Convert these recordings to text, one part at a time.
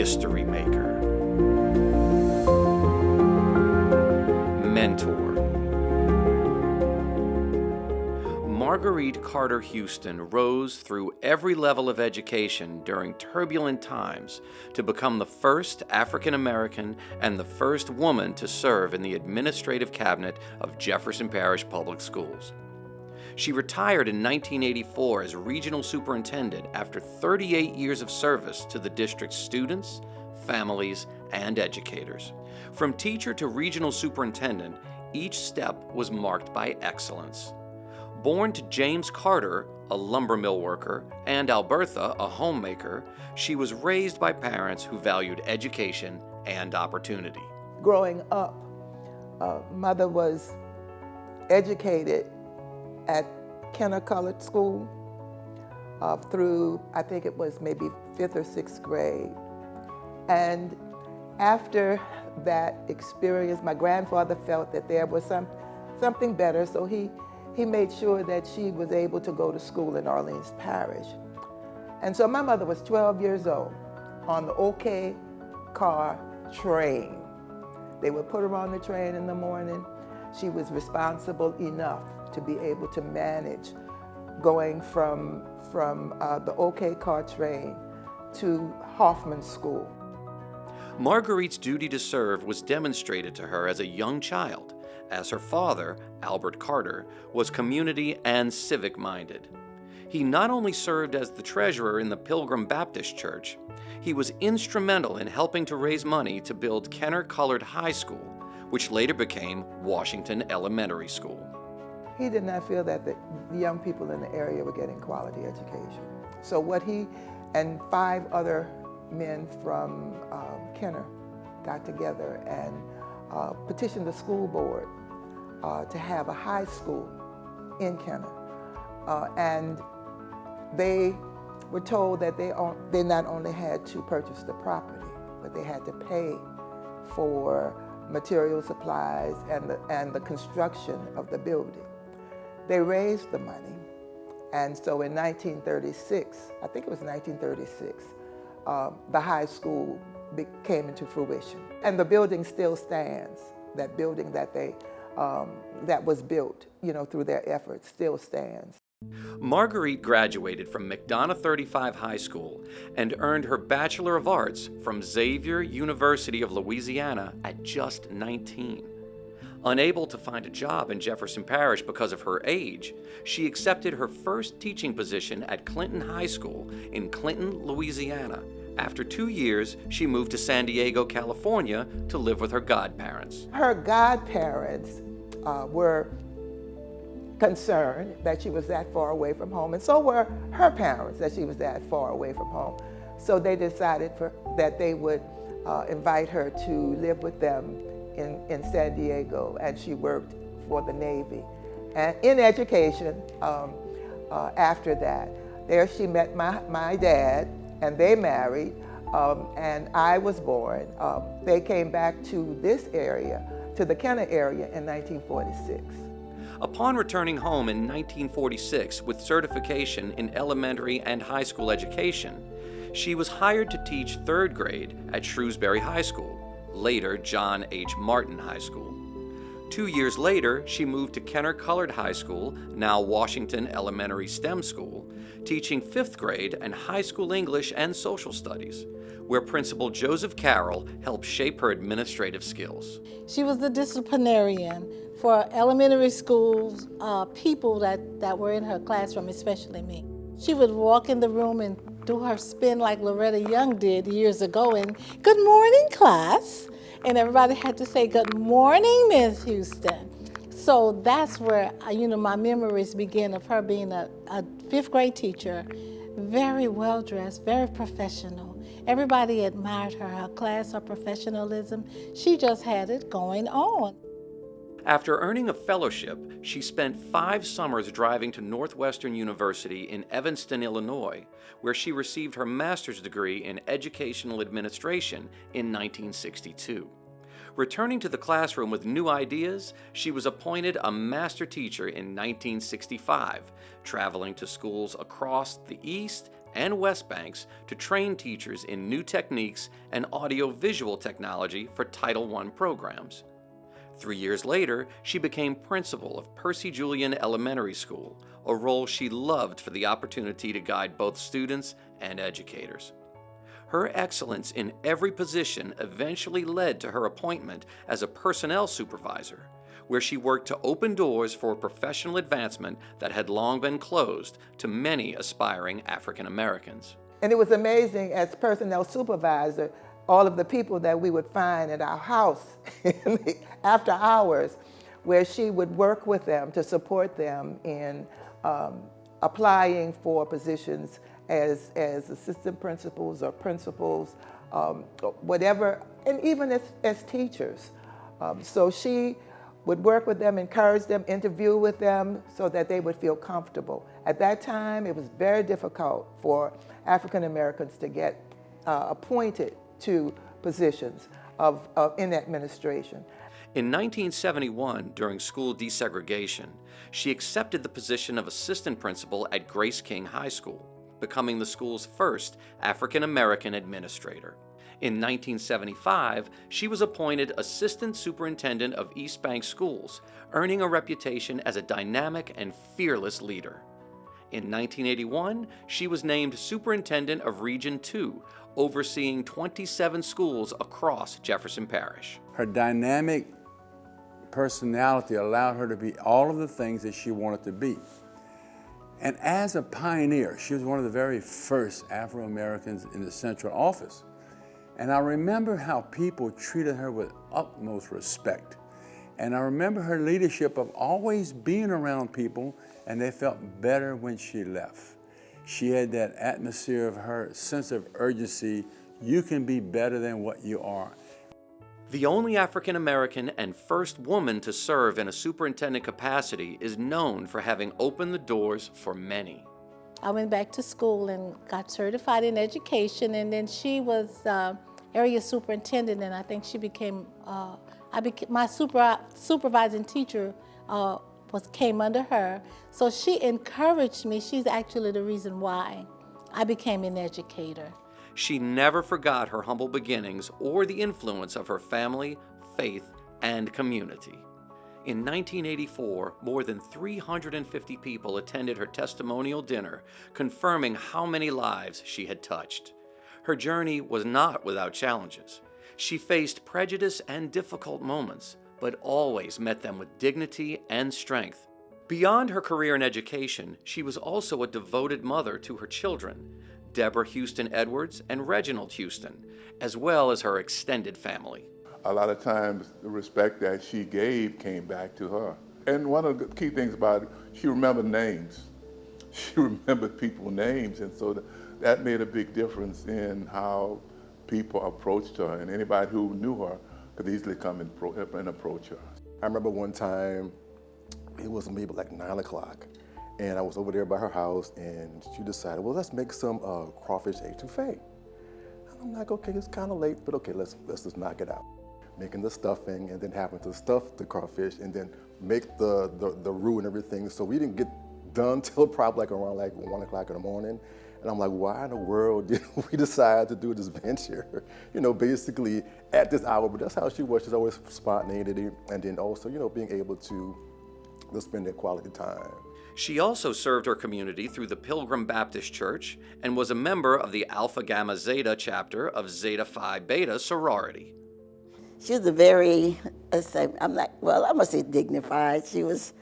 history maker, mentor. Margarite Carter Houston rose through every level of education during turbulent times to become the first African American and the first woman to serve in the administrative cabinet of Jefferson Parish Public Schools. She retired in 1984 as regional superintendent after 38 years of service to the district's students, families, and educators. From teacher to regional superintendent, each step was marked by excellence. Born to James Carter, a lumber mill worker, and Albertha, a homemaker, she was raised by parents who valued education and opportunity. Growing up, mother was educated at Kenner Colored School through, I think it was maybe 5th or 6th grade. And after that experience, my grandfather felt that there was something better, so he made sure that she was able to go to school in Orleans Parish. And so my mother was 12 years old on the OK car train. They would put her on the train in the morning. She was responsible enough to be able to manage going from the OK car train to Hoffman School. Margarite's duty to serve was demonstrated to her as a young child, as her father, Albert Carter, was community and civic-minded. He not only served as the treasurer in the Pilgrim Baptist Church, he was instrumental in helping to raise money to build Kenner Colored High School, which later became Washington Elementary School. He did not feel that the young people in the area were getting quality education. So what he and 5 other men from Kenner got together and petitioned the school board to have a high school in Kenner. And they were told that they not only had to purchase the property, but they had to pay for material supplies and the construction of the building. They raised the money, and so in 1936, I think it was 1936, the high school came into fruition. And the building still stands. That building that was built, through their efforts still stands. Margarite graduated from McDonough 35 High School and earned her Bachelor of Arts from Xavier University of Louisiana at just 19. Unable to find a job in Jefferson Parish because of her age, she accepted her first teaching position at Clinton High School in Clinton, Louisiana. After 2 years, she moved to San Diego, California to live with her godparents. Her godparents were concerned that she was that far away from home, and so were her parents that she was that far away from home. So they decided that they would invite her to live with them in San Diego, and she worked for the Navy. And in education, after that, there she met my dad, and they married, and I was born. They came back to this area, to the Kenner area, in 1946. Upon returning home in 1946 with certification in elementary and high school education, she was hired to teach 3rd grade at Shrewsbury High School, later John H. Martin High School. 2 years later, she moved to Kenner Colored High School, now Washington Elementary STEM School, teaching 5th grade and high school English and social studies, where Principal Joseph Carroll helped shape her administrative skills. She was the disciplinarian for elementary schools, people that were in her classroom, especially me. She would walk in the room and do her spin like Loretta Young did years ago, and "Good morning, class." And everybody had to say, "Good morning, Ms. Houston." So that's where, my memories begin of her being a 5th grade teacher, very well-dressed, very professional. Everybody admired her class, her professionalism. She just had it going on. After earning a fellowship, she spent 5 summers driving to Northwestern University in Evanston, Illinois, where she received her master's degree in educational administration in 1962. Returning to the classroom with new ideas, she was appointed a master teacher in 1965, traveling to schools across the East and West Banks to train teachers in new techniques and audiovisual technology for Title I programs. 3 years later, she became principal of Percy Julian Elementary School, a role she loved for the opportunity to guide both students and educators. Her excellence in every position eventually led to her appointment as a personnel supervisor, where she worked to open doors for professional advancement that had long been closed to many aspiring African Americans. And it was amazing, as personnel supervisor, all of the people that we would find at our house after hours, where she would work with them to support them in applying for positions as assistant principals or principals, whatever, and even as teachers. So she would work with them, encourage them, interview with them so that they would feel comfortable. At that time, it was very difficult for African Americans to get appointed to positions in administration. In 1971, during school desegregation, she accepted the position of assistant principal at Grace King High School, becoming the school's first African American administrator. In 1975, she was appointed Assistant Superintendent of East Bank Schools, earning a reputation as a dynamic and fearless leader. In 1981, she was named Superintendent of Region 2, overseeing 27 schools across Jefferson Parish. Her dynamic personality allowed her to be all of the things that she wanted to be. And as a pioneer, she was one of the very first Afro-Americans in the central office. And I remember how people treated her with utmost respect. And I remember her leadership of always being around people, and they felt better when she left. She had that atmosphere of her sense of urgency. You can be better than what you are. The only African American and first woman to serve in a superintendent capacity is known for having opened the doors for many. I went back to school and got certified in education, and then she was area superintendent, and I think she became, my supervising teacher came under her. So she encouraged me. She's actually the reason why I became an educator. She never forgot her humble beginnings or the influence of her family, faith, and community. In 1984, more than 350 people attended her testimonial dinner, confirming how many lives she had touched. Her journey was not without challenges. She faced prejudice and difficult moments, but always met them with dignity and strength. Beyond her career in education, she was also a devoted mother to her children, Deborah Houston Edwards and Reginald Houston, as well as her extended family. A lot of times, the respect that she gave came back to her. And one of the key things about it, she remembered names. She remembered people's names, and so that made a big difference in how people approached her, and anybody who knew her could easily come and approach her. I remember one time, it was maybe like 9 o'clock, and I was over there by her house, and she decided, well, let's make some crawfish etouffee. And I'm like, okay, it's kind of late, but okay, let's just knock it out. Making the stuffing, and then having to stuff the crawfish, and then make the roux and everything. So we didn't get done till probably like around like 1 o'clock in the morning. And I'm like, why in the world did we decide to do this venture? You know, basically at this hour, but that's how she was. She's always spontaneity, and then also, you know, being able to spend that quality time. She also served her community through the Pilgrim Baptist Church and was a member of the Alpha Gamma Zeta chapter of Zeta Phi Beta sorority. She was a very, I'm gonna say dignified. She was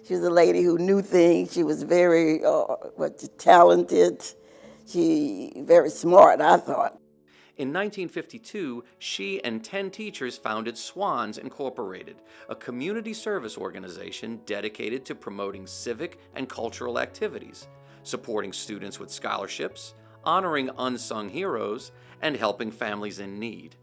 a lady who knew things. She was very talented. She very smart, I thought. In 1952, she and 10 teachers founded Swans Incorporated, a community service organization dedicated to promoting civic and cultural activities, supporting students with scholarships, honoring unsung heroes, and helping families in need.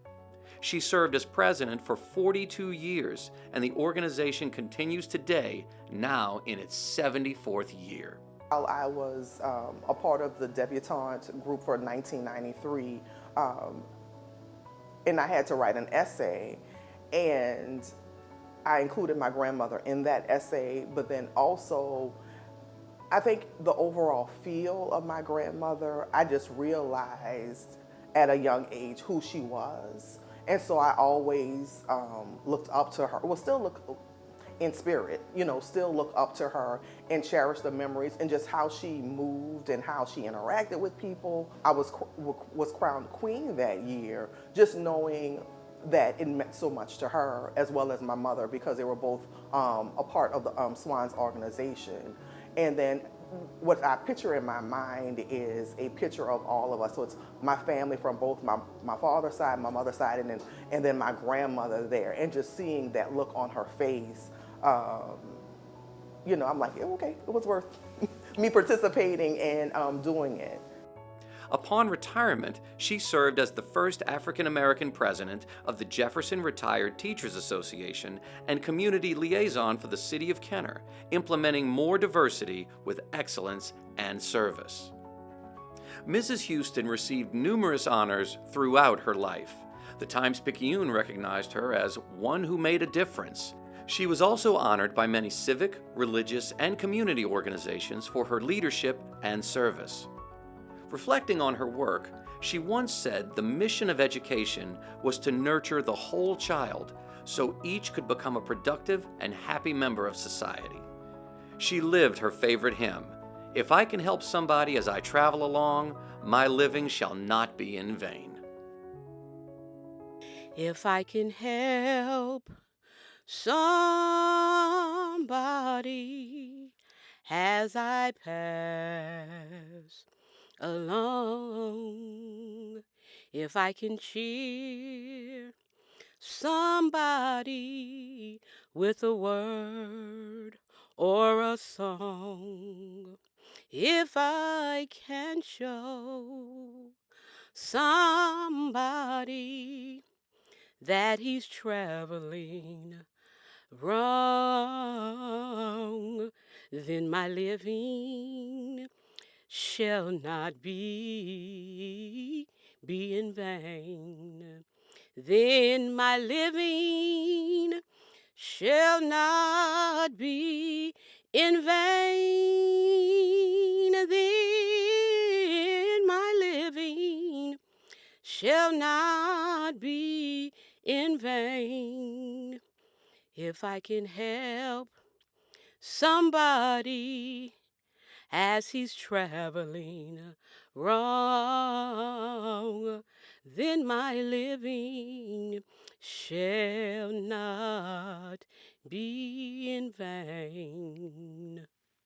She served as president for 42 years, and the organization continues today, now in its 74th year. I was a part of the debutante group for 1993, and I had to write an essay, and I included my grandmother in that essay, but then also I think the overall feel of my grandmother, I just realized at a young age who she was. And so I always looked up to her, well, still look in spirit, still look up to her and cherish the memories and just how she moved and how she interacted with people. I was crowned queen that year, just knowing that it meant so much to her as well as my mother because they were both a part of the Swans organization. And then what I picture in my mind is a picture of all of us. So it's my family from both my father's side, my mother's side, and then my grandmother there. And just seeing that look on her face, I'm like, okay, it was worth me participating and doing it. Upon retirement, she served as the first African American president of the Jefferson Retired Teachers Association and community liaison for the city of Kenner, implementing more diversity with excellence and service. Mrs. Houston received numerous honors throughout her life. The Times-Picayune recognized her as one who made a difference. She was also honored by many civic, religious, and community organizations for her leadership and service. Reflecting on her work, she once said the mission of education was to nurture the whole child so each could become a productive and happy member of society. She lived her favorite hymn, "If I can help somebody as I travel along, my living shall not be in vain." If I can help somebody as I pass along, if I can cheer somebody with a word or a song, if I can show somebody that he's traveling wrong, then my living shall not be in vain. Then my living shall not be in vain. Then my living shall not be in vain. If I can help somebody as he's traveling wrong, then my living shall not be in vain.